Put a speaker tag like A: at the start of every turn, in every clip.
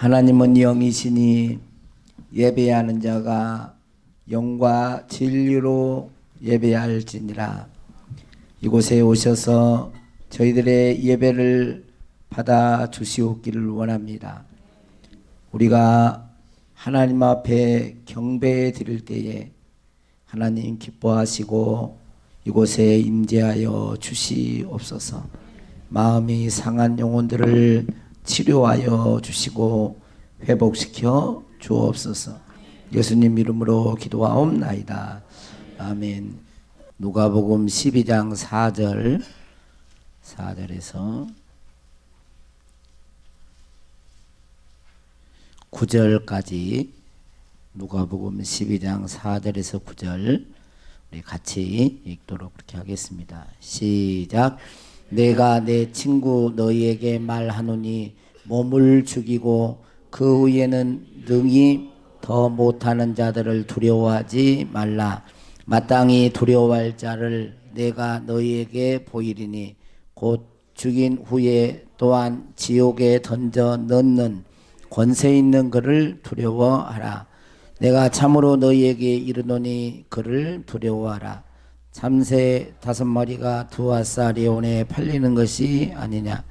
A: 하나님은 영이시니 예배하는 자가 영과 진리로 예배할지니라. 이곳에 오셔서 저희들의 예배를 받아 주시옵기를 원합니다. 우리가 하나님 앞에 경배해 드릴 때에 하나님 기뻐하시고 이곳에 임재하여 주시옵소서. 마음이 상한 영혼들을 치료하여 주시고 회복시켜 주옵소서. 예수님 이름으로 기도하옵나이다. 아멘. 누가복음 12장 4절에서 9절까지 누가복음 12장 4절에서 9절 우리 같이 읽도록 그렇게 하겠습니다. 시작. 내가 내 친구 너희에게 말하노니 몸을 죽이고 그 후에는 능히 더 못하는 자들을 두려워하지 말라. 마땅히 두려워할 자를 내가 너희에게 보이리니 곧 죽인 후에 또한 지옥에 던져 넣는 권세 있는 그를 두려워하라. 내가 참으로 너희에게 이르노니 그를 두려워하라. 참새 5마리가 2앗사리온에 팔리는 것이 아니냐.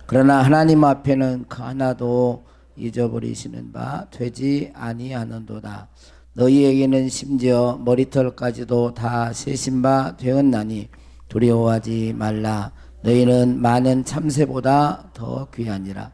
A: 그러나 하나님 앞에는 그 하나도 잊어버리시는 바 되지 아니하는도다. 너희에게는 심지어 머리털까지도 다 세신 바 되었나니 두려워하지 말라. 너희는 많은 참새보다 더 귀하니라.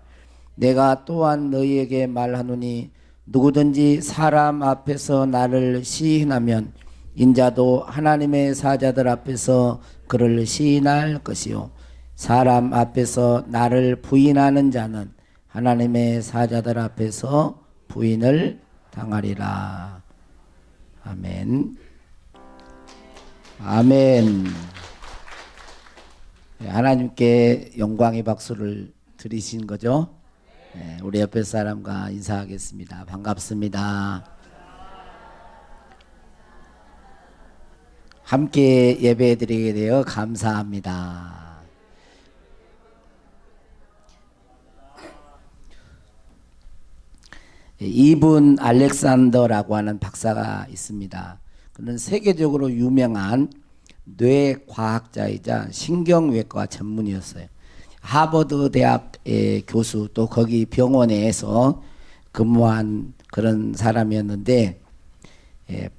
A: 내가 또한 너희에게 말하노니 누구든지 사람 앞에서 나를 시인하면 인자도 하나님의 사자들 앞에서 그를 시인할 것이요 사람 앞에서 나를 부인하는 자는 하나님의 사자들 앞에서 부인을 당하리라. 아멘. 아멘. 하나님께 영광의 박수를 드리신 거죠? 네, 우리 옆에 사람과 인사하겠습니다. 반갑습니다. 함께 예배드리게 되어 감사합니다. 이분 알렉산더라고 하는 박사가 있습니다. 그는 세계적으로 유명한 뇌과학자이자 신경외과 전문의였어요. 하버드 대학의 교수 또 거기 병원에서 근무한 그런 사람이었는데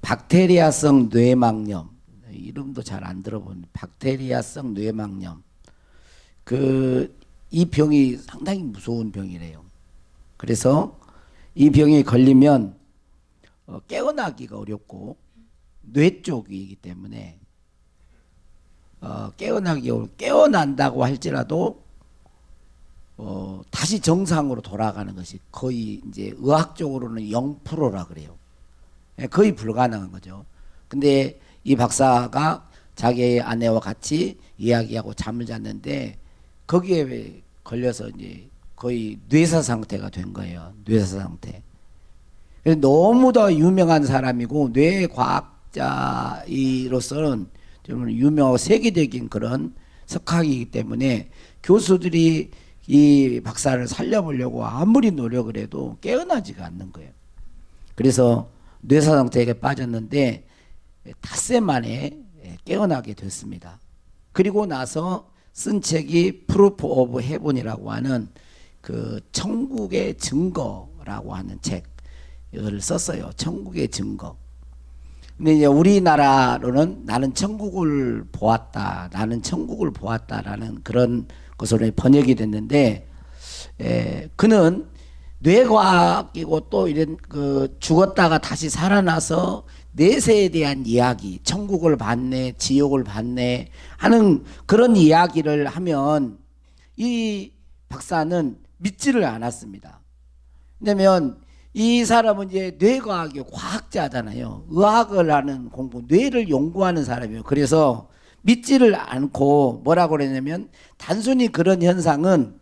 A: 박테리아성 뇌막염, 이름도 잘 안 들어본 박테리아성 뇌막염, 이 병이 상당히 무서운 병이래요. 그래서 이 병에 걸리면 깨어나기가 어렵고 뇌 쪽이기 때문에 깨어난다고 할지라도 다시 정상으로 돌아가는 것이 거의 이제 의학적으로는 0%라 그래요. 거의 불가능한 거죠. 근데 이 박사가 자기의 아내와 같이 이야기하고 잠을 잤는데 거기에 걸려서 이제 거의 뇌사 상태가 된 거예요. 뇌사 상태. 너무도 유명한 사람이고 뇌과학자로서는 좀 유명하고 세계적인 그런 석학이기 때문에 교수들이 이 박사를 살려보려고 아무리 노력을 해도 깨어나지가 않는 거예요. 그래서 뇌사 상태에 빠졌는데 닷새 만에 깨어나게 됐습니다. 그리고 나서 쓴 책이 프루프 오브 헤븐이라고 하는 그 천국의 증거라고 하는 책을 썼어요. 천국의 증거. 근데 이제 우리나라로는 나는 천국을 보았다라는 그런 것으로 번역이 됐는데, 그는 뇌과학이고 또 이런 죽었다가 다시 살아나서 내세에 대한 이야기, 천국을 봤네, 지옥을 봤네 하는 그런 이야기를 하면 이 박사는 믿지를 않았습니다. 왜냐면 이 사람은 이제 뇌과학의 과학자잖아요. 의학을 하는 공부, 뇌를 연구하는 사람이에요. 그래서 믿지를 않고 뭐라고 그랬냐면 단순히 그런 현상은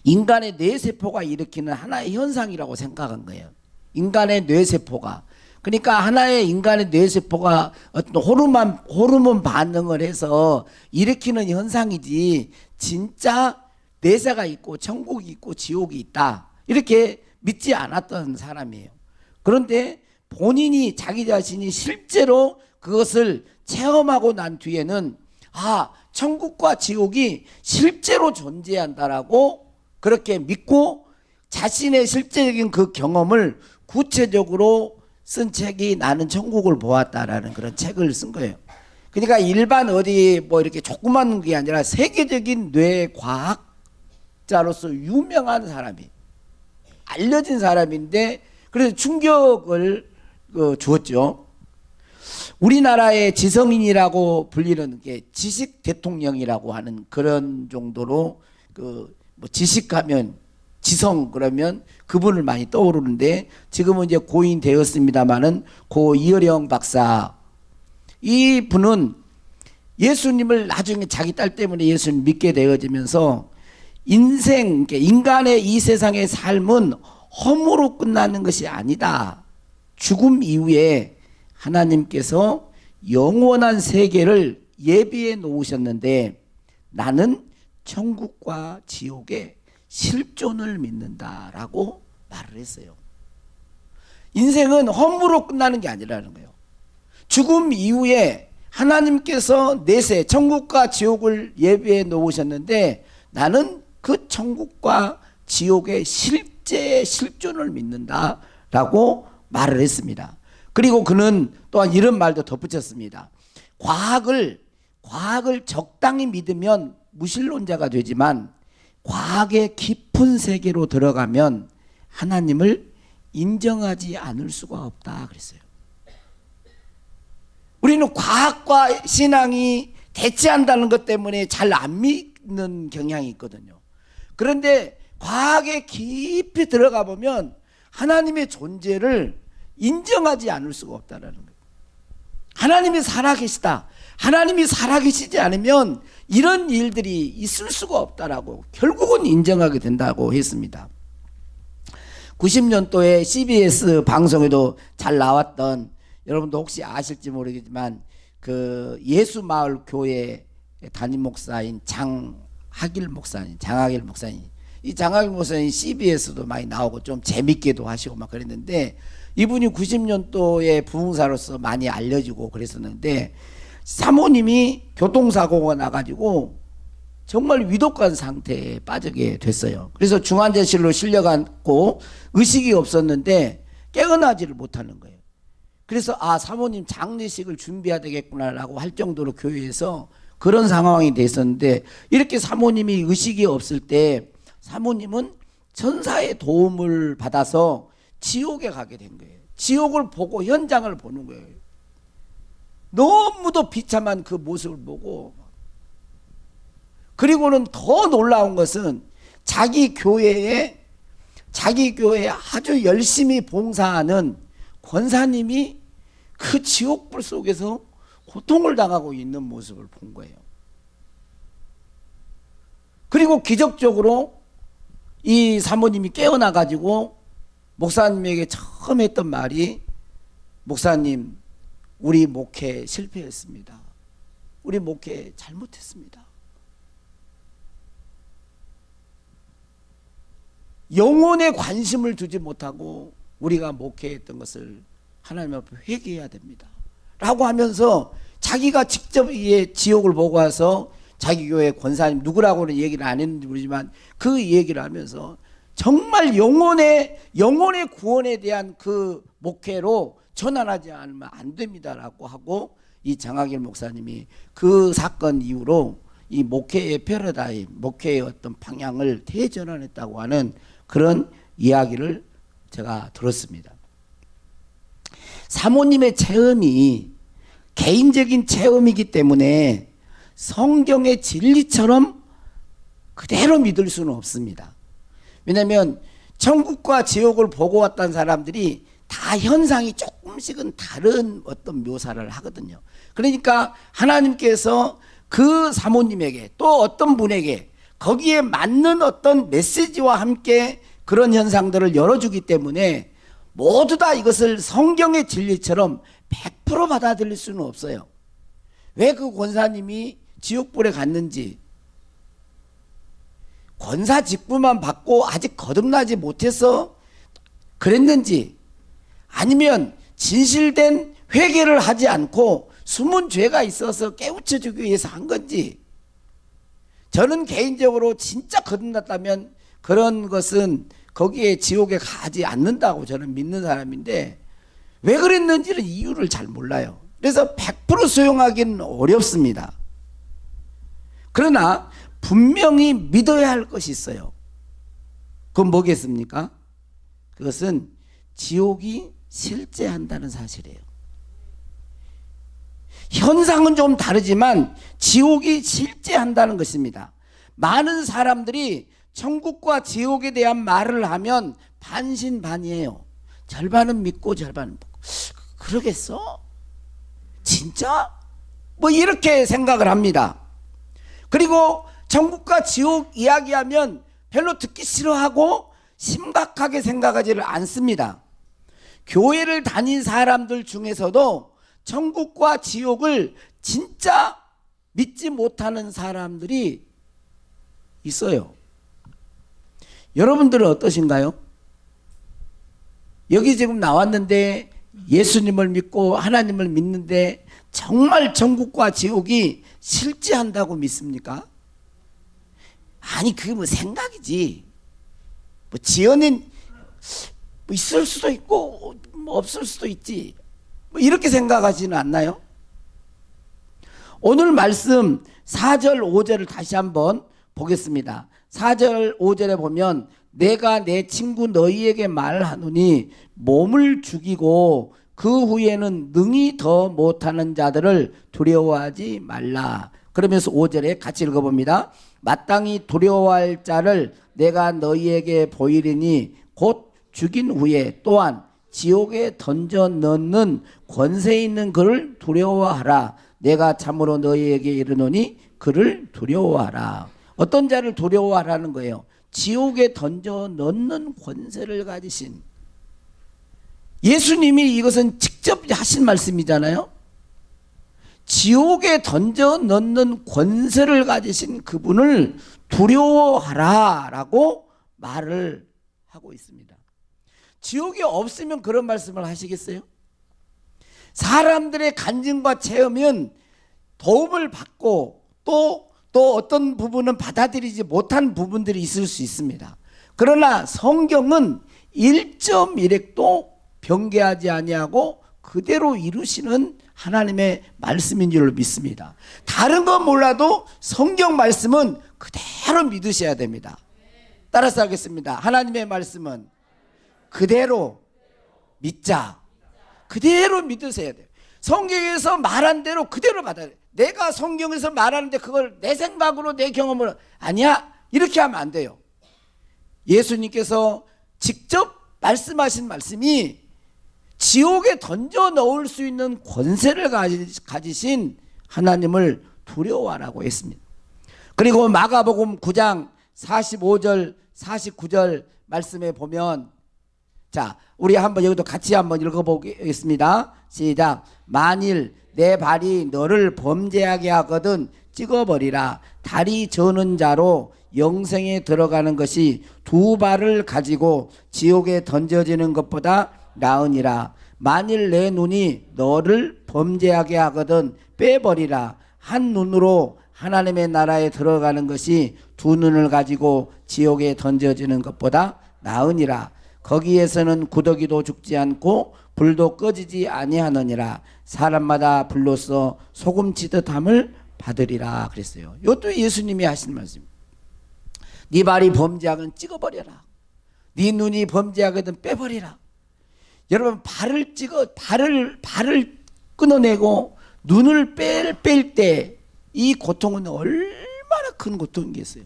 A: 인간의 뇌세포가 일으키는 하나의 현상이라고 생각한 거예요. 인간의 뇌세포가. 그러니까 하나의 인간의 뇌세포가 어떤 호르몬 반응을 해서 일으키는 현상이지 진짜 내세가 있고 천국이 있고 지옥이 있다 이렇게 믿지 않았던 사람이에요. 그런데 본인이 자기 자신이 실제로 그것을 체험하고 난 뒤에는 천국과 지옥이 실제로 존재한다라고 그렇게 믿고 자신의 실제적인 그 경험을 구체적으로 쓴 책이 나는 천국을 보았다라는 그런 책을 쓴 거예요. 그러니까 일반 어디 뭐 이렇게 조그만 게 아니라 세계적인 뇌과학자로서 유명한 사람이, 알려진 사람인데 그래서 충격을 주었죠. 우리나라의 지성인이라고 불리는 게 지식 대통령이라고 하는 그런 정도로 뭐 지식하면 지성 그러면 그분을 많이 떠오르는데 지금은 이제 고인 되었습니다마는 고 이어령 박사, 이 분은 예수님을 나중에 자기 딸 때문에 예수님 믿게 되어지면서 인생, 인간의 이 세상의 삶은 허무로 끝나는 것이 아니다. 죽음 이후에 하나님께서 영원한 세계를 예비해 놓으셨는데 나는 천국과 지옥의 실존을 믿는다라고 말을 했어요. 인생은 허무로 끝나는 게 아니라는 거예요. 죽음 이후에 하나님께서 내세 천국과 지옥을 예비해 놓으셨는데 나는 그 천국과 지옥의 실제 실존을 믿는다라고 말을 했습니다. 그리고 그는 또한 이런 말도 덧붙였습니다. 과학을 적당히 믿으면 무신론자가 되지만 과학의 깊은 세계로 들어가면 하나님을 인정하지 않을 수가 없다 그랬어요. 우리는 과학과 신앙이 대치한다는 것 때문에 잘 안 믿는 경향이 있거든요. 그런데 과학에 깊이 들어가 보면 하나님의 존재를 인정하지 않을 수가 없다는 거예요. 하나님이 살아계시다. 하나님이 살아계시지 않으면 이런 일들이 있을 수가 없다라고 결국은 인정하게 된다고 했습니다. 90년도에 CBS 방송에도 잘 나왔던, 여러분도 혹시 아실지 모르겠지만 그 예수마을 교회 담임 목사인 장학일 목사님, 이 장학일 목사님 CBS도 많이 나오고 좀 재밌게도 하시고 막 그랬는데, 이분이 90년도에 부흥사로서 많이 알려지고 그랬었는데 사모님이 교통사고가 나가지고 정말 위독한 상태에 빠지게 됐어요. 그래서 중환자실로 실려갔고 의식이 없었는데 깨어나지를 못하는 거예요. 그래서 사모님 장례식을 준비해야 되겠구나라고 할 정도로 교회에서 그런 상황이 됐었는데, 이렇게 사모님이 의식이 없을 때 사모님은 천사의 도움을 받아서 지옥에 가게 된 거예요. 지옥을 보고 현장을 보는 거예요. 너무도 비참한 그 모습을 보고, 그리고는 더 놀라운 것은 자기 교회에 아주 열심히 봉사하는 권사님이 그 지옥불 속에서 고통을 당하고 있는 모습을 본 거예요. 그리고 기적적으로 이 사모님이 깨어나 가지고 목사님에게 처음 했던 말이, 목사님, 우리 목회 실패했습니다. 우리 목회 잘못했습니다. 영혼에 관심을 두지 못하고 우리가 목회했던 것을 하나님 앞에 회개해야 됩니다 라고 하면서 자기가 직접 이 지옥을 보고 와서 자기 교회 권사님 누구라고는 얘기를 안 했는지 모르지만 그 얘기를 하면서 정말 영혼의 구원에 대한 그 목회로 전환하지 않으면 안 됩니다라고 하고, 이 장학일 목사님이 그 사건 이후로 이 목회의 패러다임, 목회의 어떤 방향을 대전환했다고 하는 그런 이야기를 제가 들었습니다. 사모님의 체험이 개인적인 체험이기 때문에 성경의 진리처럼 그대로 믿을 수는 없습니다. 왜냐하면 천국과 지옥을 보고 왔던 사람들이 다 현상이 조금씩은 다른 어떤 묘사를 하거든요. 그러니까 하나님께서 그 사모님에게 또 어떤 분에게 거기에 맞는 어떤 메시지와 함께 그런 현상들을 열어주기 때문에 모두 다 이것을 성경의 진리처럼 100% 받아들일 수는 없어요. 왜 그 권사님이 지옥불에 갔는지, 권사 직분만 받고 아직 거듭나지 못해서 그랬는지, 아니면 진실된 회개를 하지 않고 숨은 죄가 있어서 깨우쳐주기 위해서 한 건지. 저는 개인적으로 진짜 거듭났다면 그런 것은 거기에 지옥에 가지 않는다고 저는 믿는 사람인데, 왜 그랬는지는 이유를 잘 몰라요. 그래서 100% 수용하기는 어렵습니다. 그러나 분명히 믿어야 할 것이 있어요. 그건 뭐겠습니까? 그것은 지옥이 실제한다는 사실이에요. 현상은 좀 다르지만 지옥이 실제한다는 것입니다. 많은 사람들이 천국과 지옥에 대한 말을 하면 반신반의해요. 절반은 믿고 절반은 믿고. 그러겠어? 진짜? 뭐 이렇게 생각을 합니다. 그리고 천국과 지옥 이야기하면 별로 듣기 싫어하고 심각하게 생각하지를 않습니다. 교회를 다닌 사람들 중에서도 천국과 지옥을 진짜 믿지 못하는 사람들이 있어요. 여러분들은 어떠신가요? 여기 지금 나왔는데 예수님을 믿고 하나님을 믿는데 정말 천국과 지옥이 실제한다고 믿습니까? 아니, 그게 뭐 생각이지. 뭐 지어낸 뭐 있을 수도 있고 뭐 없을 수도 있지. 뭐 이렇게 생각하지는 않나요? 오늘 말씀 4절 5절을 다시 한번 보겠습니다. 4절 5절에 보면 내가 내 친구 너희에게 말하노니 몸을 죽이고 그 후에는 능히 더 못하는 자들을 두려워하지 말라. 그러면서 5절에 같이 읽어봅니다. 마땅히 두려워할 자를 내가 너희에게 보이리니 곧 죽인 후에 또한 지옥에 던져 넣는 권세 있는 그를 두려워하라. 내가 참으로 너희에게 이르노니 그를 두려워하라. 어떤 자를 두려워하라는 거예요? 지옥에 던져 넣는 권세를 가지신, 예수님이 이것은 직접 하신 말씀이잖아요. 지옥에 던져 넣는 권세를 가지신 그분을 두려워하라 라고 말을 하고 있습니다. 지옥이 없으면 그런 말씀을 하시겠어요? 사람들의 간증과 체험은 도움을 받고 또 어떤 부분은 받아들이지 못한 부분들이 있을 수 있습니다. 그러나 성경은 1.1획도 변개하지 아니하고 그대로 이루시는 하나님의 말씀인 줄 믿습니다. 다른 건 몰라도 성경 말씀은 그대로 믿으셔야 됩니다. 따라서 하겠습니다. 하나님의 말씀은 그대로 믿자. 그대로 믿으셔야 돼요. 성경에서 말한 대로 그대로 받아야 돼요. 내가 성경에서 말하는데 그걸 내 생각으로 내 경험으로 아니야, 이렇게 하면 안 돼요. 예수님께서 직접 말씀하신 말씀이 지옥에 던져 넣을 수 있는 권세를 가지신 하나님을 두려워하라고 했습니다. 그리고 마가복음 9장 45절 49절 말씀에 보면, 자, 우리 한번 여기도 같이 한번 읽어보겠습니다. 시작. 만일 내 발이 너를 범죄하게 하거든 찍어버리라. 다리 저는 자로 영생에 들어가는 것이 두 발을 가지고 지옥에 던져지는 것보다 나으니라. 만일 내 눈이 너를 범죄하게 하거든 빼버리라. 한 눈으로 하나님의 나라에 들어가는 것이 두 눈을 가지고 지옥에 던져지는 것보다 나으니라. 거기에서는 구더기도 죽지 않고 불도 꺼지지 아니하느니라. 사람마다 불로써 소금치듯함을 받으리라 그랬어요. 이것도 예수님이 하신 말씀입니다. 네 발이 범죄하거든 찍어버려라. 네 눈이 범죄하거든 빼버리라. 여러분, 발을 끊어내고 눈을 뺄 때 이 고통은 얼마나 큰 고통이겠어요.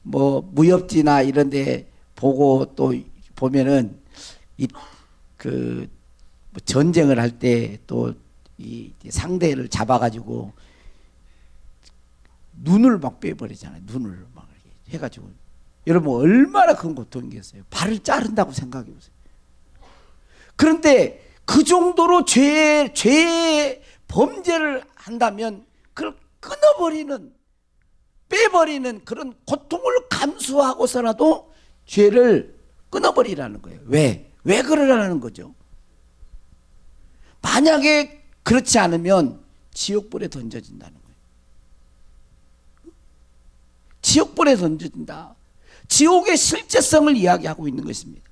A: 뭐 무협지나 이런 데 보고 또 보면은 뭐 전쟁을 할 때 또 이 상대를 잡아가지고 눈을 막 빼버리잖아요. 눈을 막 이렇게 해가지고. 여러분, 얼마나 큰 고통이겠어요. 발을 자른다고 생각해 보세요. 그런데 그 정도로 죄의 범죄를 한다면 그걸 끊어버리는, 빼버리는 그런 고통을 감수하고서라도 죄를 끊어버리라는 거예요. 왜? 왜 그러라는 거죠? 만약에 그렇지 않으면 지옥불에 던져진다는 거예요. 지옥불에 던져진다. 지옥의 실제성을 이야기하고 있는 것입니다.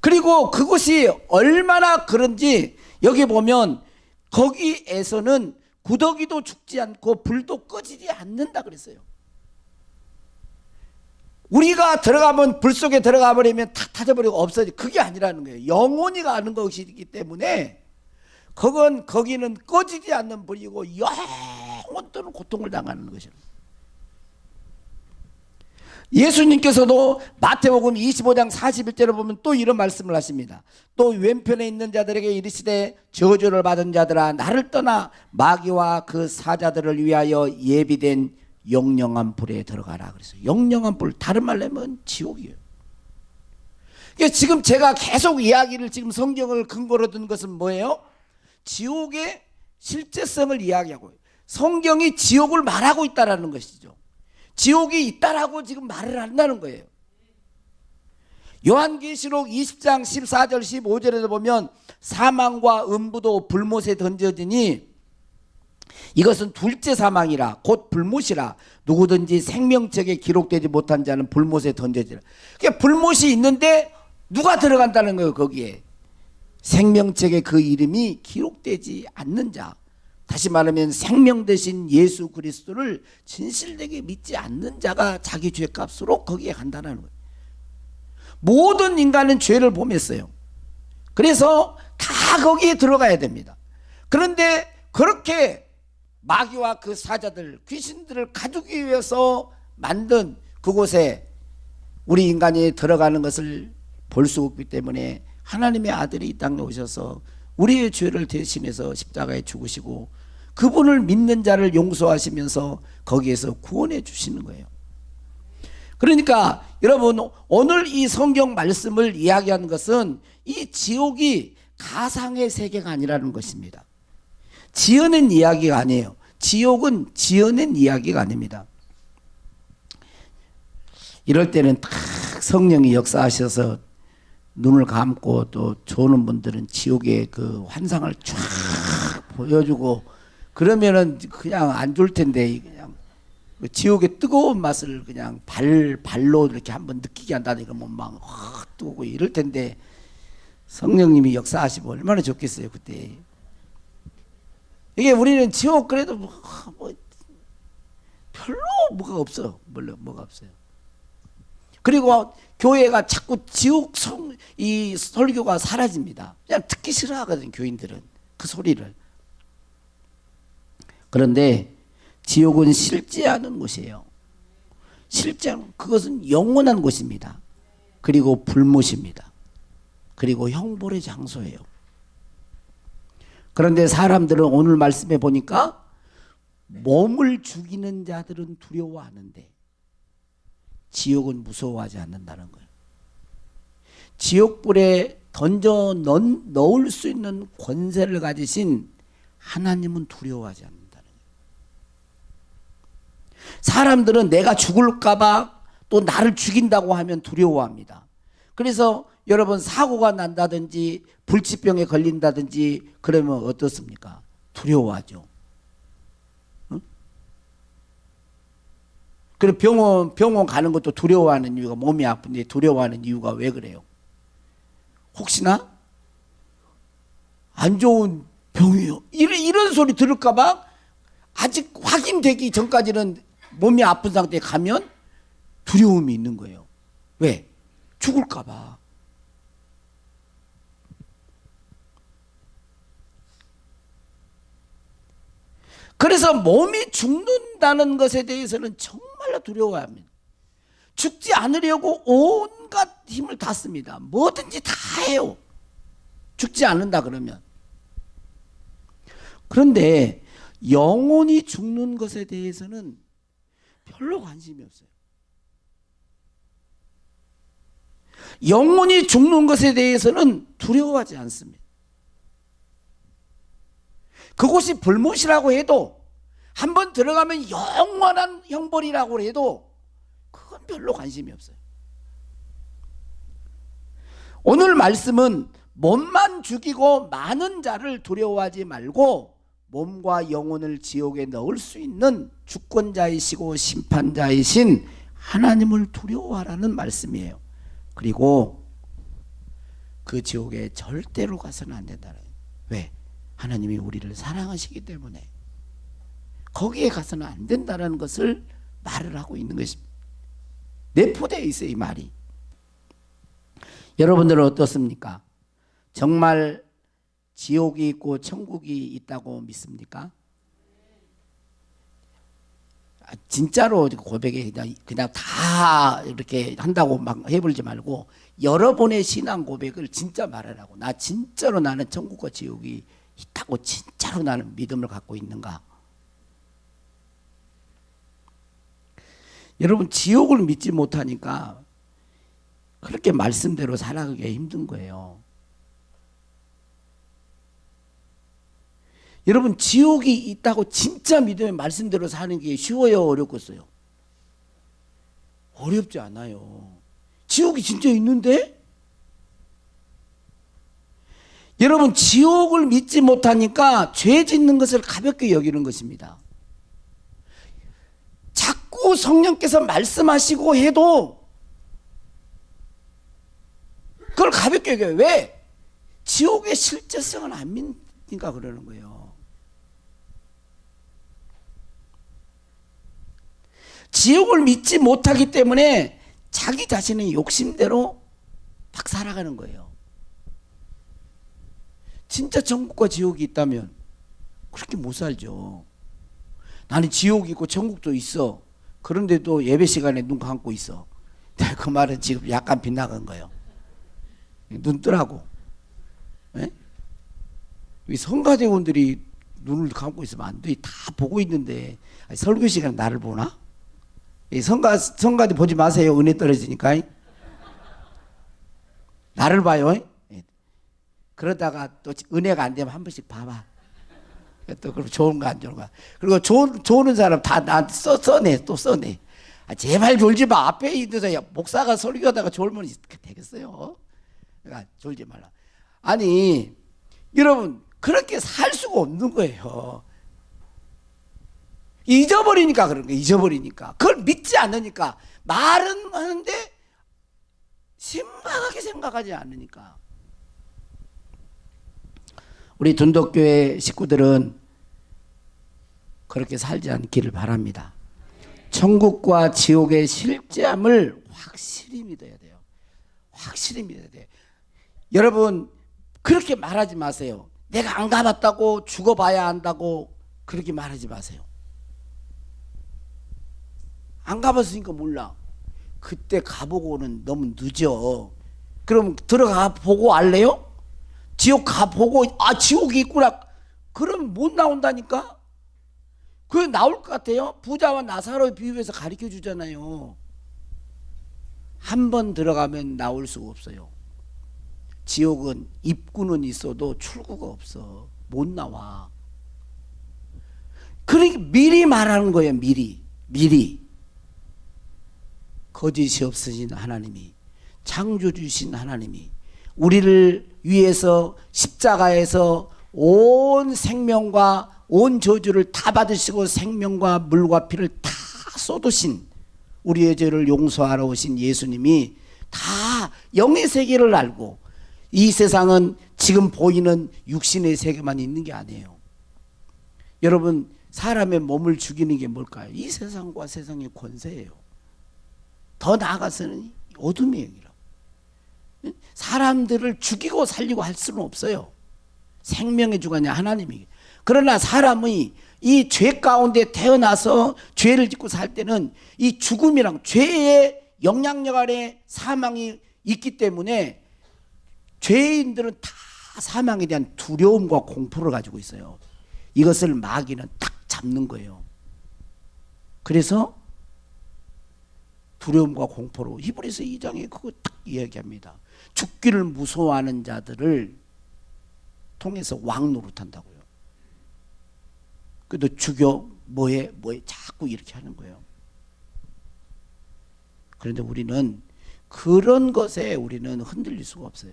A: 그리고 그것이 얼마나 그런지 여기 보면 거기에서는 구더기도 죽지 않고 불도 꺼지지 않는다 그랬어요. 우리가 들어가면 불 속에 들어가 버리면 다 타져버리고 없어지. 그게 아니라는 거예요. 영원히 가는 것이기 때문에 거기는 꺼지지 않는 불이고 영원토록 고통을 당하는 것입니다. 예수님께서도 마태복음 25장 41절을 보면 또 이런 말씀을 하십니다. 또 왼편에 있는 자들에게 이르시되 저주를 받은 자들아 나를 떠나 마귀와 그 사자들을 위하여 예비된 영영한 불에 들어가라 그랬어요. 영영한 불, 다른 말로 하면 지옥이에요. 그러니까 지금 제가 계속 이야기를 지금 성경을 근거로 든 것은 뭐예요? 지옥의 실제성을 이야기하고 성경이 지옥을 말하고 있다는 것이죠. 지옥이 있다라고 지금 말을 한다는 거예요. 요한계시록 20장 14절 15절에도 보면 사망과 음부도 불못에 던져지니 이것은 둘째 사망이라 곧 불못이라 누구든지 생명책에 기록되지 못한 자는 불못에 던져지라. 그러니까 불못이 있는데 누가 들어간다는 거예요. 거기에 생명책에 그 이름이 기록되지 않는 자, 다시 말하면 생명 대신 예수 그리스도를 진실되게 믿지 않는 자가 자기 죄값으로 거기에 간다는 거예요. 모든 인간은 죄를 범했어요. 그래서 다 거기에 들어가야 됩니다. 그런데 그렇게 마귀와 그 사자들, 귀신들을 가두기 위해서 만든 그곳에 우리 인간이 들어가는 것을 볼 수 없기 때문에 하나님의 아들이 이 땅에 오셔서 우리의 죄를 대신해서 십자가에 죽으시고 그분을 믿는 자를 용서하시면서 거기에서 구원해 주시는 거예요. 그러니까 여러분 오늘 이 성경 말씀을 이야기하는 것은 이 지옥이 가상의 세계가 아니라는 것입니다. 지어낸 이야기가 아니에요. 지옥은 지어낸 이야기가 아닙니다. 이럴 때는 딱 성령이 역사하셔서 눈을 감고 또 좋은 분들은 지옥의 그 환상을 쫙 보여주고 그러면은 그냥 안 좋을 텐데 그냥 지옥의 뜨거운 맛을 그냥 발로 이렇게 한번 느끼게 한다니까 뭐 막 확 뜨고 이럴 텐데 성령님이 역사하시면 얼마나 좋겠어요 그때. 이게 우리는 지옥 그래도 뭐 별로 뭐가 없어. 뭐가 없어요. 그리고 교회가 자꾸 지옥 이 설교가 사라집니다. 그냥 듣기 싫어하거든 교인들은 그 소리를. 그런데 지옥은 실제 않은 곳이에요. 실제 않은, 그것은 영원한 곳입니다. 그리고 불못입니다. 그리고 형벌의 장소예요. 그런데 사람들은 오늘 말씀해 보니까 몸을 죽이는 자들은 두려워하는데 지옥은 무서워하지 않는다는 거예요. 지옥불에 던져 넣을 수 있는 권세를 가지신 하나님은 두려워하지 않는다는 거예요. 사람들은 내가 죽을까봐 또 나를 죽인다고 하면 두려워합니다. 그래서 여러분 사고가 난다든지 불치병에 걸린다든지 그러면 어떻습니까? 두려워하죠. 응? 그리고 병원 가는 것도 두려워하는 이유가 몸이 아픈데 두려워하는 이유가 왜 그래요? 혹시나 안 좋은 병이요. 이런 소리 들을까봐 아직 확인되기 전까지는 몸이 아픈 상태에 가면 두려움이 있는 거예요. 왜? 죽을까봐. 그래서 몸이 죽는다는 것에 대해서는 정말로 두려워합니다. 죽지 않으려고 온갖 힘을 다 씁니다. 뭐든지 다 해요. 죽지 않는다 그러면. 그런데 영혼이 죽는 것에 대해서는 별로 관심이 없어요. 영혼이 죽는 것에 대해서는 두려워하지 않습니다. 그곳이 불못이라고 해도 한번 들어가면 영원한 형벌이라고 해도 그건 별로 관심이 없어요. 오늘 말씀은 몸만 죽이고 많은 자를 두려워하지 말고 몸과 영혼을 지옥에 넣을 수 있는 주권자이시고 심판자이신 하나님을 두려워하라는 말씀이에요. 그리고 그 지옥에 절대로 가서는 안 된다는 거예요. 왜? 하나님이 우리를 사랑하시기 때문에 거기에 가서는 안 된다는 것을 말을 하고 있는 것입니다. 내포되어 있어요, 이 말이. 여러분들은 어떻습니까? 정말 지옥이 있고 천국이 있다고 믿습니까? 진짜로 고백에 그냥 다 이렇게 한다고 막 해버리지 말고 여러 번의 신앙 고백을 진짜 말하라고. 나 진짜로 나는 천국과 지옥이 있다고 진짜로 나는 믿음을 갖고 있는가? 여러분, 지옥을 믿지 못하니까 그렇게 말씀대로 살아가기가 힘든 거예요. 여러분, 지옥이 있다고 진짜 믿으면 말씀대로 사는 게 쉬워요, 어렵겠어요? 어렵지 않아요. 지옥이 진짜 있는데? 여러분, 지옥을 믿지 못하니까 죄 짓는 것을 가볍게 여기는 것입니다. 자꾸 성령께서 말씀하시고 해도 그걸 가볍게 여겨요. 왜? 지옥의 실제성을 안 믿으니까 그러는 거예요. 지옥을 믿지 못하기 때문에 자기 자신의 욕심대로 막 살아가는 거예요. 진짜 천국과 지옥이 있다면 그렇게 못 살죠. 나는 지옥이 있고 천국도 있어. 그런데도 예배 시간에 눈 감고 있어. 그 말은 지금 약간 빗나간 거예요. 눈 뜨라고. 성가대원들이 눈을 감고 있으면 안 돼. 다 보고 있는데 설교 시간에 나를 보나? 성가대 보지 마세요. 은혜 떨어지니까. 나를 봐요. 그러다가 또 은혜가 안 되면 한 번씩 봐봐. 또 그럼 좋은 거 안 좋은 거. 그리고 좋은 사람 다 나한테 써내. 또 써내. 제발 졸지 마. 앞에 있는 목사가 설교하다가 졸면 되겠어요. 그러니까 졸지 말라. 아니, 여러분, 그렇게 살 수가 없는 거예요. 잊어버리니까 그런 거예요. 잊어버리니까. 그걸 믿지 않으니까. 말은 하는데 심각하게 생각하지 않으니까. 우리 둔덕교회 식구들은 그렇게 살지 않기를 바랍니다. 천국과 지옥의 실제함을 확실히 믿어야 돼요. 확실히 믿어야 돼요. 여러분, 그렇게 말하지 마세요. 내가 안 가봤다고 죽어봐야 한다고 그렇게 말하지 마세요. 안 가봤으니까 몰라. 그때 가보고는 너무 늦어. 그럼 들어가 보고 알래요? 지옥 가보고 지옥이 있구나. 그럼 못 나온다니까. 그게 나올 것 같아요? 부자와 나사로의 비유에서 가르쳐 주잖아요. 한 번 들어가면 나올 수가 없어요. 지옥은 입구는 있어도 출구가 없어. 못 나와. 그러니까 미리 말하는 거예요. 미리. 거짓이 없으신 하나님이, 창조주신 하나님이 우리를 위해서 십자가에서 온 생명과 온 저주를 다 받으시고 생명과 물과 피를 다 쏟으신, 우리의 죄를 용서하러 오신 예수님이 다 영의 세계를 알고, 이 세상은 지금 보이는 육신의 세계만 있는 게 아니에요. 여러분, 사람의 몸을 죽이는 게 뭘까요? 이 세상과 세상의 권세예요. 더 나아가서는 어둠의 영이라고. 사람들을 죽이고 살리고 할 수는 없어요. 생명의 주관이 하나님이. 그러나 사람이 이 죄 가운데 태어나서 죄를 짓고 살 때는 이 죽음이랑 죄의 영향력 아래 사망이 있기 때문에 죄인들은 다 사망에 대한 두려움과 공포를 가지고 있어요. 이것을 마귀는 딱 잡는 거예요. 그래서 두려움과 공포로 히브리서 2장에 그거 딱 이야기합니다. 죽기를 무서워하는 자들을 통해서 왕 노릇한다고요. 그래도 죽여 뭐해 자꾸 이렇게 하는 거예요. 그런데 우리는 그런 것에 우리는 흔들릴 수가 없어요.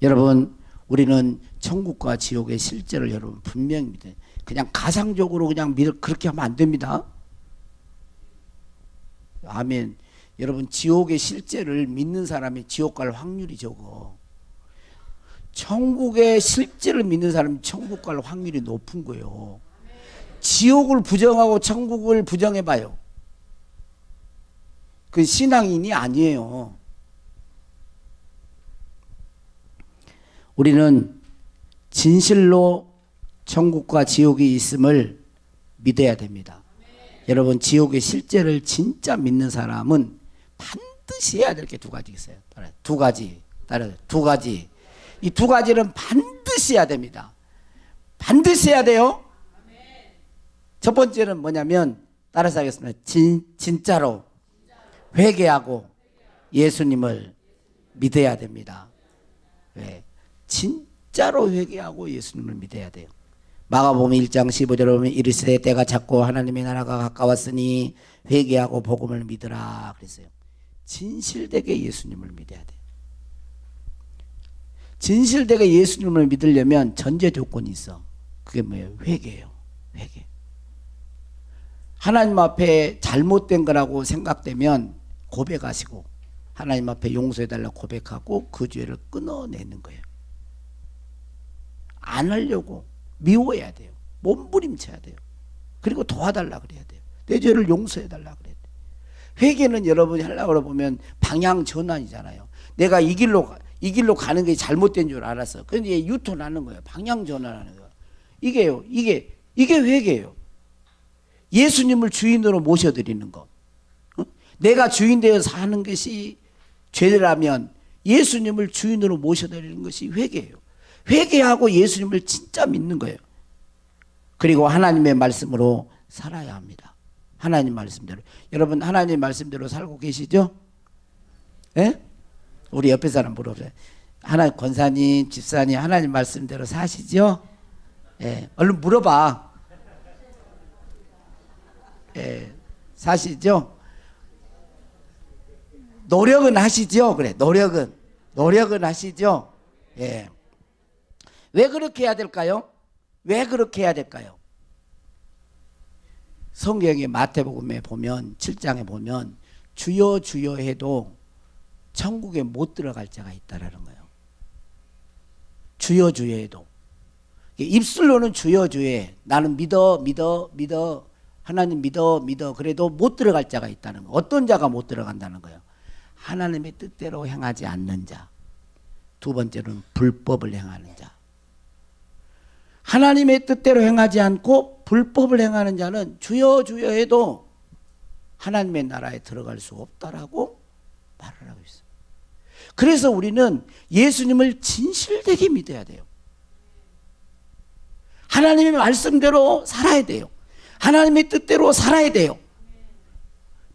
A: 여러분, 우리는 천국과 지옥의 실제를 여러분 분명히 믿어요. 그냥 가상적으로 그냥 그렇게 하면 안 됩니다. 아멘. 여러분, 지옥의 실제를 믿는 사람이 지옥 갈 확률이 적어. 천국의 실제를 믿는 사람이 천국 갈 확률이 높은 거예요. 지옥을 부정하고 천국을 부정해봐요. 그 신앙인이 아니에요. 우리는 진실로 천국과 지옥이 있음을 믿어야 됩니다. 여러분, 지옥의 실제를 진짜 믿는 사람은 반드시 해야 될 게 두 가지 있어요. 두 가지. 두 가지. 이 두 가지는 반드시 해야 됩니다. 반드시 해야 돼요. 첫 번째는 뭐냐면, 따라서 하겠습니다. 진짜로 회개하고 예수님을 믿어야 됩니다. 왜? 진짜로 회개하고 예수님을 믿어야 돼요. 마가복음 1장 15절에 보면 이르시되 때가 찼고 하나님의 나라가 가까웠으니 회개하고 복음을 믿으라 그랬어요. 진실되게 예수님을 믿어야 돼요. 진실되게 예수님을 믿으려면 전제 조건이 있어. 그게 뭐예요? 회개예요. 회개. 하나님 앞에 잘못된 거라고 생각되면 고백하시고 하나님 앞에 용서해달라고 고백하고 그 죄를 끊어내는 거예요. 안 하려고 미워해야 돼요. 몸부림쳐야 돼요. 그리고 도와달라고 그래야 돼요. 내 죄를 용서해달라고 그래야 돼요. 회개는 여러분이 하려고 보면 방향 전환이잖아요. 내가 이 길로 가는 게 잘못된 줄 알았어. 그런데 유턴하는 거예요. 방향 전환하는 거예요. 이게 회개예요. 예수님을 주인으로 모셔드리는 것. 내가 주인 되어 사는 것이 죄라면 예수님을 주인으로 모셔드리는 것이 회개예요. 회개하고 예수님을 진짜 믿는 거예요. 그리고 하나님의 말씀으로 살아야 합니다. 하나님 말씀대로. 여러분, 하나님 말씀대로 살고 계시죠? 예? 우리 옆에 사람 물어보세요. 하나님 권사님, 집사님, 하나님 말씀대로 사시죠? 예, 얼른 물어봐. 예, 사시죠? 노력은 하시죠? 그래, 노력은 하시죠? 예. 왜 그렇게 해야 될까요? 왜 그렇게 해야 될까요? 성경의 마태복음에 보면 7장에 보면 주여 주여 해도 천국에 못 들어갈 자가 있다라는 거예요. 주여 주여 해도. 입술로는 주여 주여 해. 나는 믿어 하나님 믿어 그래도 못 들어갈 자가 있다는 거예요. 어떤 자가 못 들어간다는 거예요? 하나님의 뜻대로 행하지 않는 자. 두 번째로는 불법을 행하는 자. 하나님의 뜻대로 행하지 않고 불법을 행하는 자는 주여 주여 해도 하나님의 나라에 들어갈 수 없다라고 말을 하고 있어요. 그래서 우리는 예수님을 진실되게 믿어야 돼요. 하나님의 말씀대로 살아야 돼요. 하나님의 뜻대로 살아야 돼요.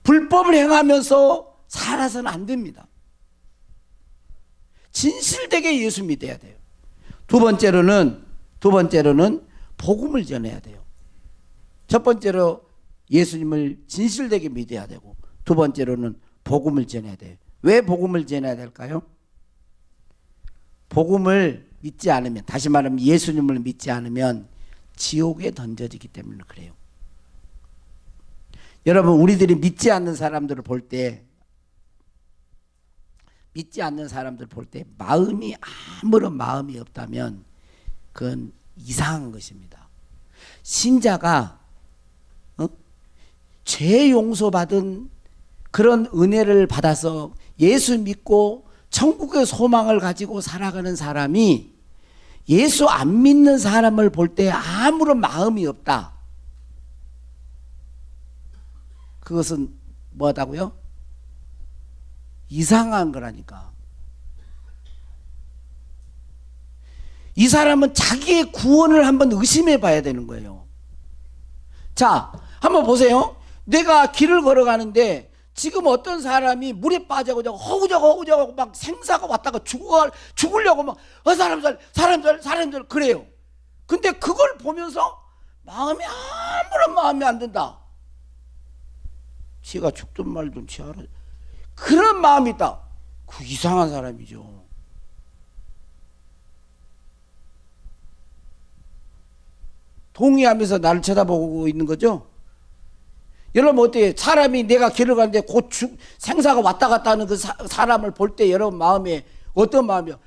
A: 불법을 행하면서 살아서는 안 됩니다. 진실되게 예수 믿어야 돼요. 두 번째로는 복음을 전해야 돼요. 첫 번째로 예수님을 진실되게 믿어야 되고, 두 번째로는 복음을 전해야 돼요. 왜 복음을 전해야 될까요? 복음을 믿지 않으면, 다시 말하면 예수님을 믿지 않으면 지옥에 던져지기 때문에 그래요. 여러분, 우리들이 믿지 않는 사람들을 볼 때 마음이 아무런 마음이 없다면 그건 이상한 것입니다. 신자가 죄 용서받은 그런 은혜를 받아서 예수 믿고 천국의 소망을 가지고 살아가는 사람이 예수 안 믿는 사람을 볼 때 아무런 마음이 없다. 그것은 뭐하다고요? 이상한 거라니까. 이 사람은 자기의 구원을 한번 의심해 봐야 되는 거예요. 자, 한번 보세요. 내가 길을 걸어가는데 지금 어떤 사람이 물에 빠져가지고 허우적허우적 막 생사가 왔다가 죽으려고 막 사람들 그래요. 근데 그걸 보면서 마음이 아무런 마음이 안 든다. 지가 죽든 말든 지 알아. 그런 마음이 있다. 그 이상한 사람이죠. 동의하면서 나를 쳐다보고 있는 거죠. 여러분 어때요? 사람이 내가 길을 가는데 곧 생사가 왔다 갔다 하는 그 사람을 볼 때 여러분 마음에 어떤 마음이요?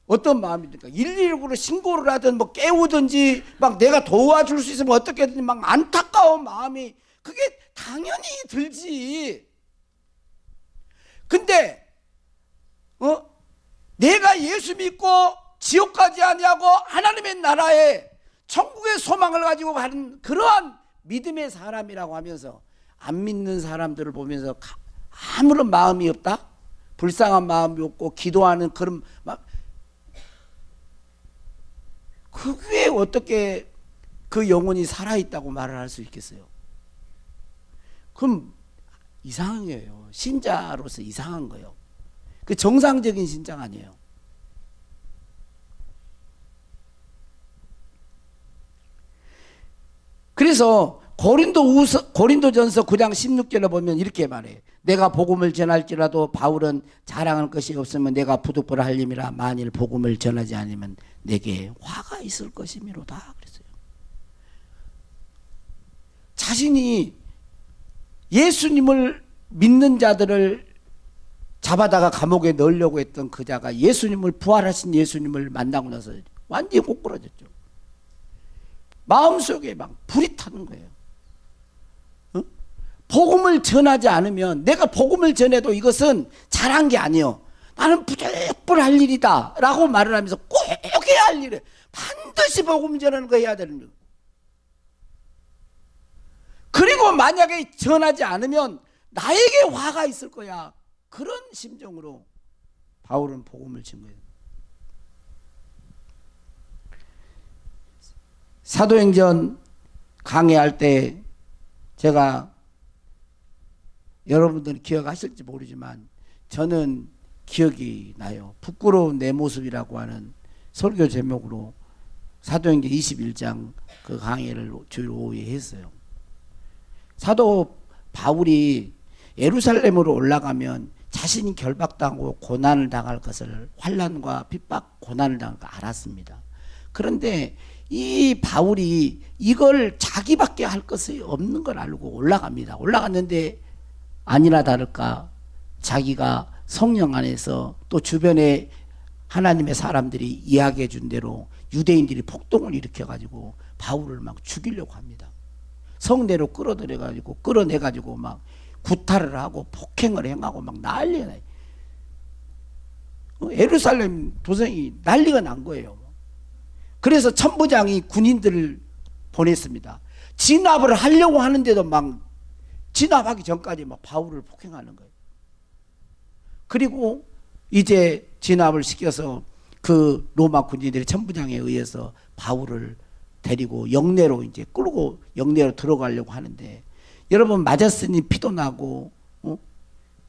A: 어떤 마음입니까? 119로 신고를 하든 뭐 깨우든지 막 내가 도와줄 수 있으면 어떻게든 막 안타까운 마음이 그게 당연히 들지. 근데 내가 예수 믿고 지옥 가지 아니하고 하나님의 나라에 천국의 소망을 가지고 가는 그러한 믿음의 사람이라고 하면서 안 믿는 사람들을 보면서 아무런 마음이 없다? 불쌍한 마음이 없고 기도하는 그런 마음, 그게 어떻게 그 영혼이 살아있다고 말을 할 수 있겠어요? 그럼 이상한 거예요. 신자로서 이상한 거예요. 그 정상적인 신자가 아니에요. 그래서 고린도전서 9장 16절에 보면 이렇게 말해. 내가 복음을 전할지라도 바울은 자랑할 것이 없으면 내가 부득불 할림이라 만일 복음을 전하지 않으면 내게 화가 있을 것이미로다 그랬어요. 자신이 예수님을 믿는 자들을 잡아다가 감옥에 넣으려고 했던 그 자가 예수님을 부활하신 예수님을 만나고 나서 완전히 꼬꾸라졌죠. 마음속에 막 불이 타는 거예요. 복음을 전하지 않으면 내가 복음을 전해도 이것은 잘한 게 아니에요. 나는 부득불할 일이다 라고 말을 하면서 꼭 해야 할 일이에요. 반드시 복음 전하는 거 해야 되는 거예요. 그리고 만약에 전하지 않으면 나에게 화가 있을 거야. 그런 심정으로 바울은 복음을 전 거예요. 사도행전 강해할 때 제가 여러분들이 기억하실지 모르지만 저는 기억이 나요. 부끄러운 내 모습이라고 하는 설교 제목으로 사도행전 21장 그 강해를 주일 오후에 했어요. 사도 바울이 예루살렘으로 올라가면 자신이 결박당하고 고난을 당할 것을, 환난과 핍박 고난을 당할 걸 알았습니다. 그런데 이 바울이 이걸 자기밖에 할 것이 없는 걸 알고 올라갑니다. 올라갔는데 아니나 다를까 자기가 성령 안에서 또 주변에 하나님의 사람들이 이야기해 준 대로 유대인들이 폭동을 일으켜 가지고 바울을 막 죽이려고 합니다. 성내로 끌어들여 가지고 끌어내 가지고 막 구타를 하고 폭행을 행하고 막 난리가 나요. 예루살렘 도성이 난리가 난 거예요. 그래서 천부장이 군인들을 보냈습니다. 진압을 하려고 하는데도 막 진압하기 전까지 막 바울을 폭행하는 거예요. 그리고 이제 진압을 시켜서 그 로마 군인들이 천부장에 의해서 바울을 데리고 영내로 이제 끌고 영내로 들어가려고 하는데, 여러분 맞았으니 피도 나고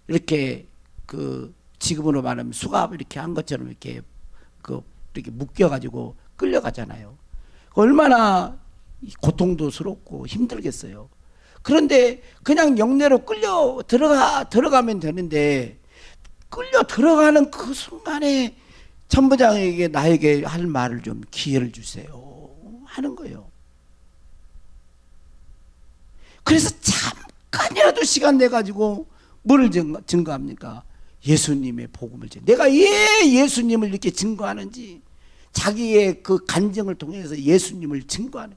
A: 이렇게 그 지금으로 말하면 수갑 이렇게 한 것처럼 이렇게 이렇게 묶여가지고 끌려가잖아요. 얼마나 고통도스럽고 힘들겠어요. 그런데 그냥 영내로 끌려 들어가면 되는데, 끌려 들어가는 그 순간에 천부장에게 나에게 할 말을 좀 기회를 주세요 하는 거예요. 그래서 잠깐이라도 시간 내가지고 뭐를 증거합니까? 예수님의 복음을 내가 왜 예수님을 이렇게 증거하는지, 자기의 그 간증을 통해서 예수님을 증거하는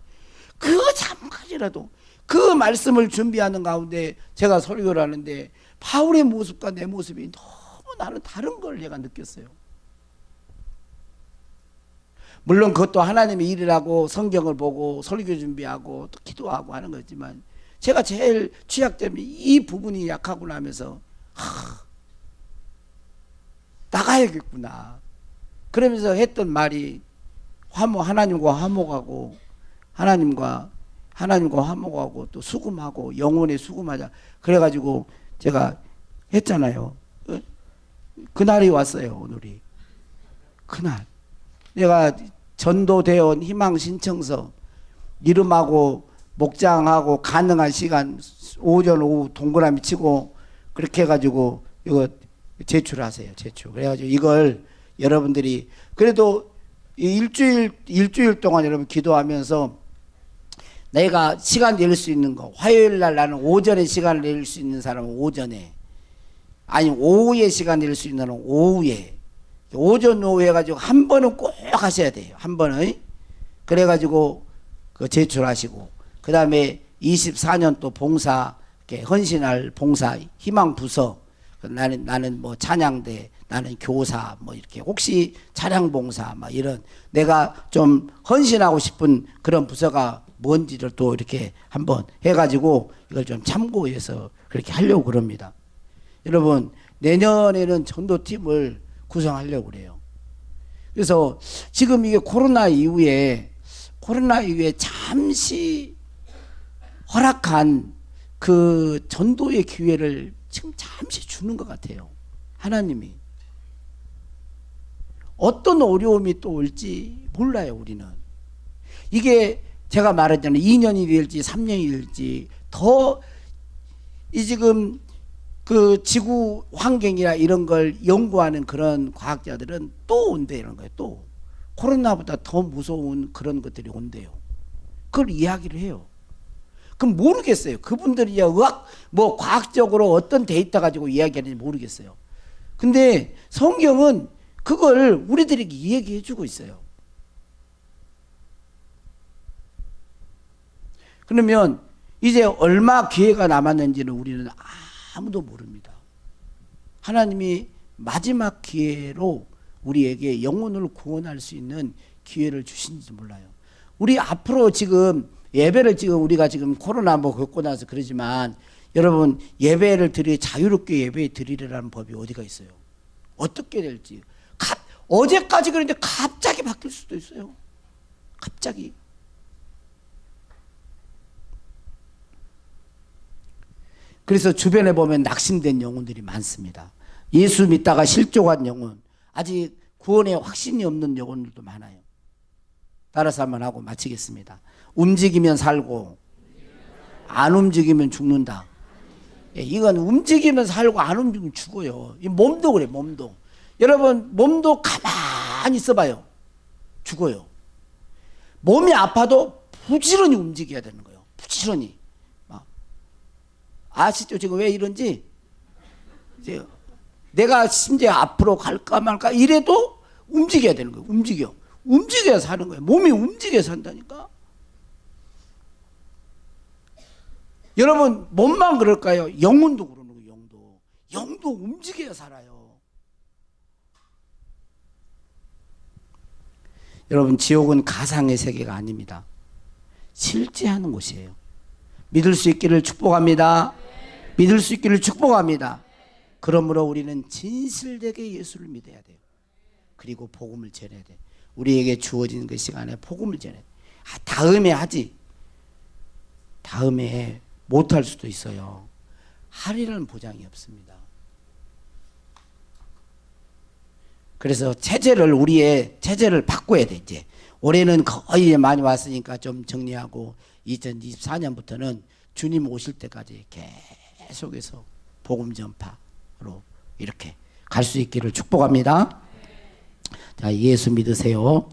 A: 그 잠깐이라도 그 말씀을 준비하는 가운데 제가 설교를 하는데 바울의 모습과 내 모습이 너무 나는 다른 걸 내가 느꼈어요. 물론 그것도 하나님의 일이라고 성경을 보고 설교 준비하고 또 기도하고 하는 거지만, 제가 제일 취약점이 이 부분이 약하구나 하면서 나가야겠구나 그러면서 했던 말이 하나님과 화목하고 하나님과 화목하고 또 수금하고 영혼에 수금하자 그래가지고 제가 했잖아요. 그날이 왔어요. 오늘이 그날 내가 전도대원 희망신청서 이름하고 목장하고 가능한 시간 오전 오후 동그라미 치고 그렇게 해가지고 이거 제출하세요. 제출. 그래가지고 이걸 여러분들이 그래도 일주일 동안 여러분 기도하면서 내가 시간 낼 수 있는 거, 화요일 날 나는 오전에 시간을 낼 수 있는 사람은 오전에, 아니 오후에 시간 낼 수 있는 사람은 오후에, 오전 오후 해가지고 한 번은 꼭 하셔야 돼요. 한 번은. 그래가지고 그 제출하시고, 그 다음에 24년 또 봉사, 이렇게 헌신할 봉사 희망 부서, 나는 뭐 찬양대, 나는 교사, 뭐 이렇게 혹시 찬양 봉사 막 이런 내가 좀 헌신하고 싶은 그런 부서가 뭔지를 또 이렇게 한번 해가지고 이걸 좀 참고해서 그렇게 하려고 그럽니다. 여러분 내년에는 전도팀을 구성하려고 그래요. 그래서 지금 이게 코로나 이후에 잠시 허락한 그 전도의 기회를 지금 잠시 주는 것 같아요. 하나님이 어떤 어려움이 또 올지 몰라요. 우리는 이게 제가 말했잖아요. 2년이 될지 3년이 될지 더 이 지금 그 지구 환경이나 이런 걸 연구하는 그런 과학자들은 또 온대 이런 거예요. 또 코로나보다 더 무서운 그런 것들이 온대요. 그걸 이야기를 해요. 그럼 모르겠어요. 그분들이 의학 뭐 과학적으로 어떤 데이터 가지고 이야기하는지 모르겠어요. 근데 성경은 그걸 우리들에게 이야기해 주고 있어요. 그러면 이제 얼마 기회가 남았는지는 우리는 아무도 모릅니다. 하나님이 마지막 기회로 우리에게 영혼을 구원할 수 있는 기회를 주신지 몰라요. 우리 앞으로 지금 예배를 지금 우리가 지금 코로나 뭐 겪고 나서 그러지만 여러분 예배를 자유롭게 예배 드리려는 법이 어디가 있어요? 어떻게 될지. 어제까지 그랬는데 갑자기 바뀔 수도 있어요. 갑자기. 그래서 주변에 보면 낙심된 영혼들이 많습니다. 예수 믿다가 실족한 영혼, 아직 구원에 확신이 없는 영혼들도 많아요. 따라서 한번 하고 마치겠습니다. 움직이면 살고 안 움직이면 죽는다. 이건 움직이면 살고 안 움직이면 죽어요. 이 몸도 그래. 몸도 여러분 몸도 가만히 있어봐요. 죽어요. 몸이 아파도 부지런히 움직여야 되는 거예요. 부지런히. 아시죠? 지금 왜 이런지? 이제 내가 심지어 앞으로 갈까 말까 이래도 움직여야 되는 거예요. 움직여야 사는 거예요. 몸이 움직여야 산다니까. 여러분 몸만 그럴까요? 영혼도 그러는 거예요. 영도 움직여야 살아요. 여러분 지옥은 가상의 세계가 아닙니다. 실제 하는 곳이에요. 믿을 수 있기를 축복합니다. 믿을 수 있기를 축복합니다. 그러므로 우리는 진실되게 예수를 믿어야 돼요. 그리고 복음을 전해야 돼요. 우리에게 주어진 그 시간에 복음을 전해야 돼요. 다음에 하지. 다음에 못할 수도 있어요. 하리라는 보장이 없습니다. 그래서 우리의 체제를 바꿔야 돼. 이제 올해는 거의 많이 왔으니까 좀 정리하고 2024년부터는 주님 오실 때까지 계속해서 복음 전파로 이렇게 갈 수 있기를 축복합니다. 자, 예수 믿으세요.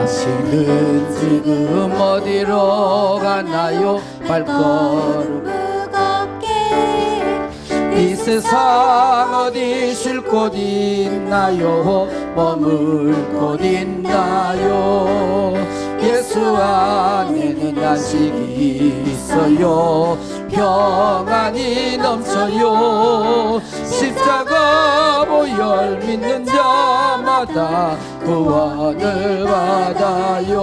A: 당신은 지금 어디로 가나요? 발걸음 무겁게 이 세상 어디 쉴 곳 있나요? 머물 곳 있나요? 예수 안에는 안식이 있어요. 평안이 넘쳐요. 십자가 보혈 믿는 자마다 구원을 받아요.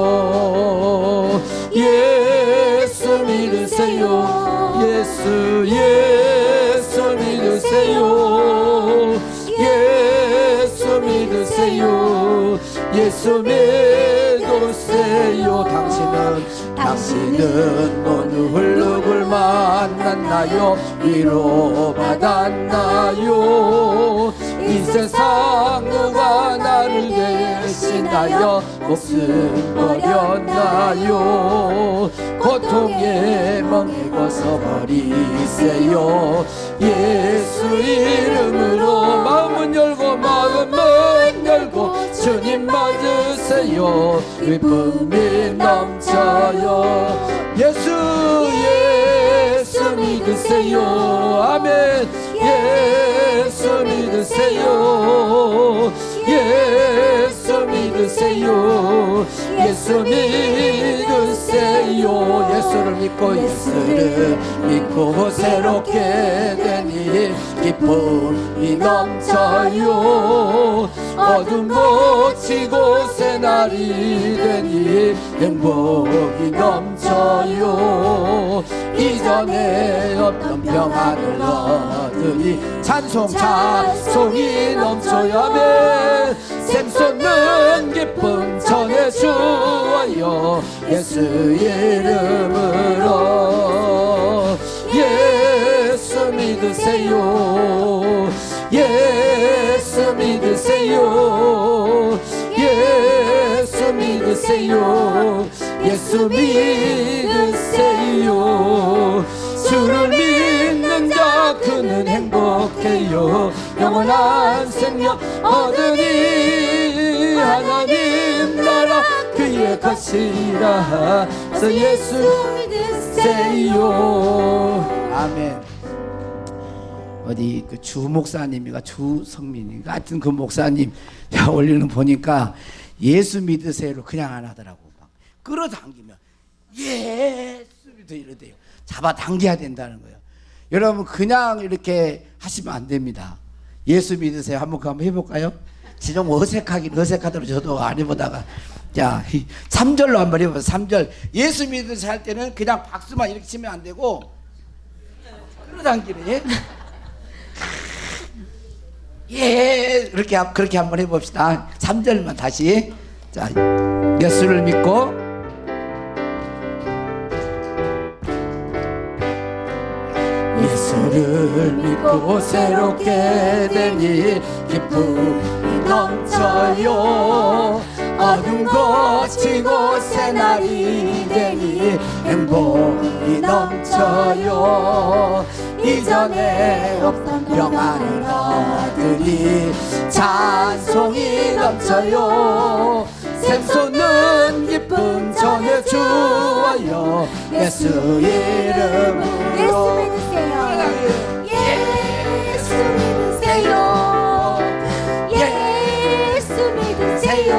A: 예수 믿으세요. 예수 믿으세요. 예수 믿으세요. 믿으세요. 예수 믿으세요. 당신은 어느 누굴 만났나요? 위로받았나요? 이 세상 누가 나를 대신하여 목숨 버렸나요? 고통에 멍에 벗어버리세요. 예수 이름으로 마음은 열고 주님 맞으세요. 기쁨이 넘쳐요. 예수 믿으세요. 아멘. 예수 믿으세요. 예수 믿으세요. 예수 믿으세요. 예수를 믿고 새롭게 되니 기쁨이 넘쳐요. 어둠 걷히고 새날이 되니 행복이 넘쳐요. 이전에 없던 평안을 얻으니 찬송이 넘쳐야매 샘솟는 기쁨 전해주어요. 예수 이름으로 예수 믿으세요. 예수 믿으세요. 예수 믿으세요. 예수 믿으세요. 주를 믿는 자 그는 행복해요. 영원한 생명 얻으니 하나님 나라 그의 것이라. 그래서 예수 믿으세요. 아멘. 어디 그 주 목사님이가 주성민인가 하여튼 그 목사님 올리는 보니까 예수 믿으세요를 그냥 안 하더라고. 막 끌어당기면 예수 믿으세요 이러대요. 잡아당겨야 된다는 거예요. 여러분 그냥 이렇게 하시면 안 됩니다. 예수 믿으세요. 한번 해볼까요? 지금 어색하더라도 저도 안 해보다가 자 3절로 한번 해보세요. 3절 예수 믿으세요 할 때는 그냥 박수만 이렇게 치면 안 되고 끌어당기네. 예, 그렇게 한번 해봅시다. 3절만 다시. 자, 예수를 믿고 새롭게 되니 기쁨이 넘쳐요. 어둠 거치고 새날이 되니 행복이 넘쳐요. 이전에 없던 평안을 얻으니 찬송이 넘쳐요. 샘솟는 기쁨 전해주어요. 예수 이름으로
B: 예수 믿으세요. 예수 믿으세요. 예수 믿으세요.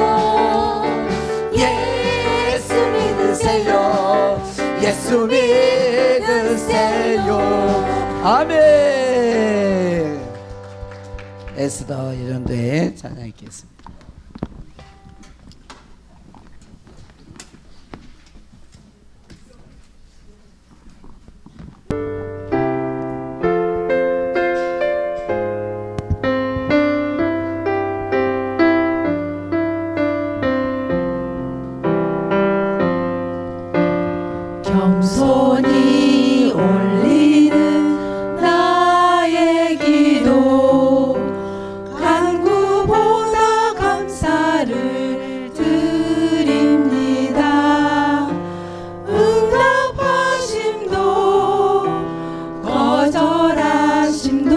A: 예수 믿으세요. 예수 믿으세요. 아멘. 에스더 예전도에 찬양했겠습니다.
C: 겸손히 올리는 나의 기도 간구보다 감사를 드립니다. 응답하심도 거절하심도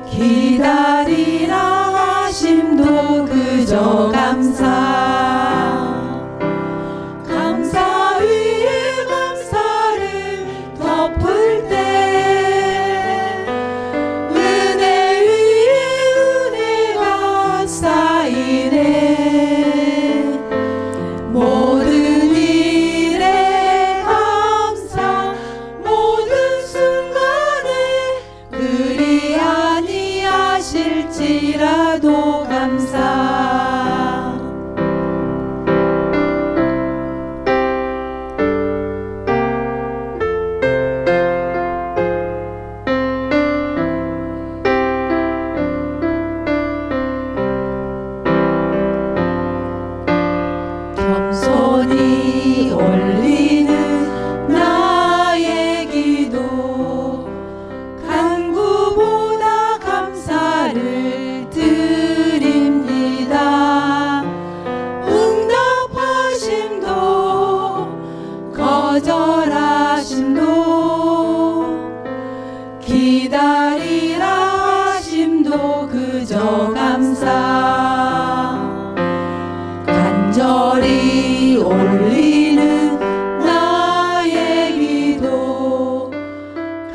C: 기다리라 하심도 그저 감사 위에 감사를 덮을 때 은혜 위에 은혜가 쌓이네. 모든 일에 감사 모든 순간에 그리 아니하실지라도 감사. 그저 감사 간절히 올리는 나의 기도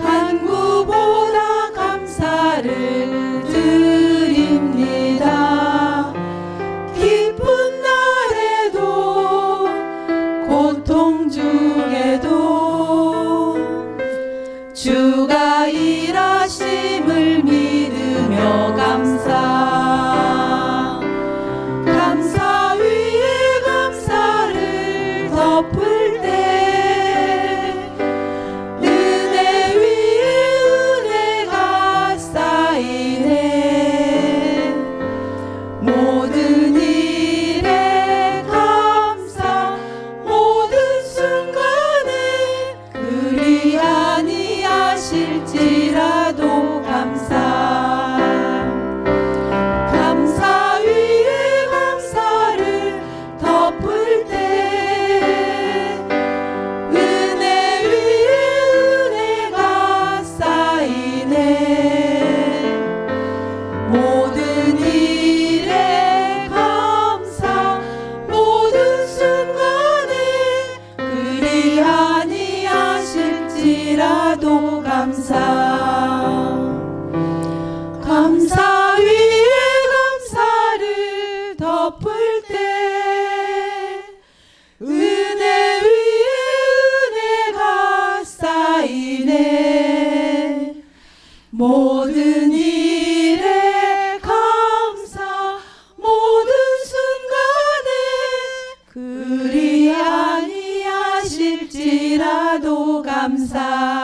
C: 간구보다 감사를 드립니다. 기쁜 날에도 고통 중에도 주가 일하심을 믿으며 감사 위에 감사를 덮을 때 은혜 위에 은혜가 쌓이네. 모든 일에 감사 모든 순간에 그리 아니하실지라도 감사 위에 감사를 덮을 때 은혜 위에 은혜가 쌓이네. 모든 일에 감사 모든 순간에 그리 아니하실지라도 감사 위에 감사를 덮을 때 은혜 위에 은혜가 쌓이네. 모든 일에 감사 모든 순간에 그리 아니하실지라도 감사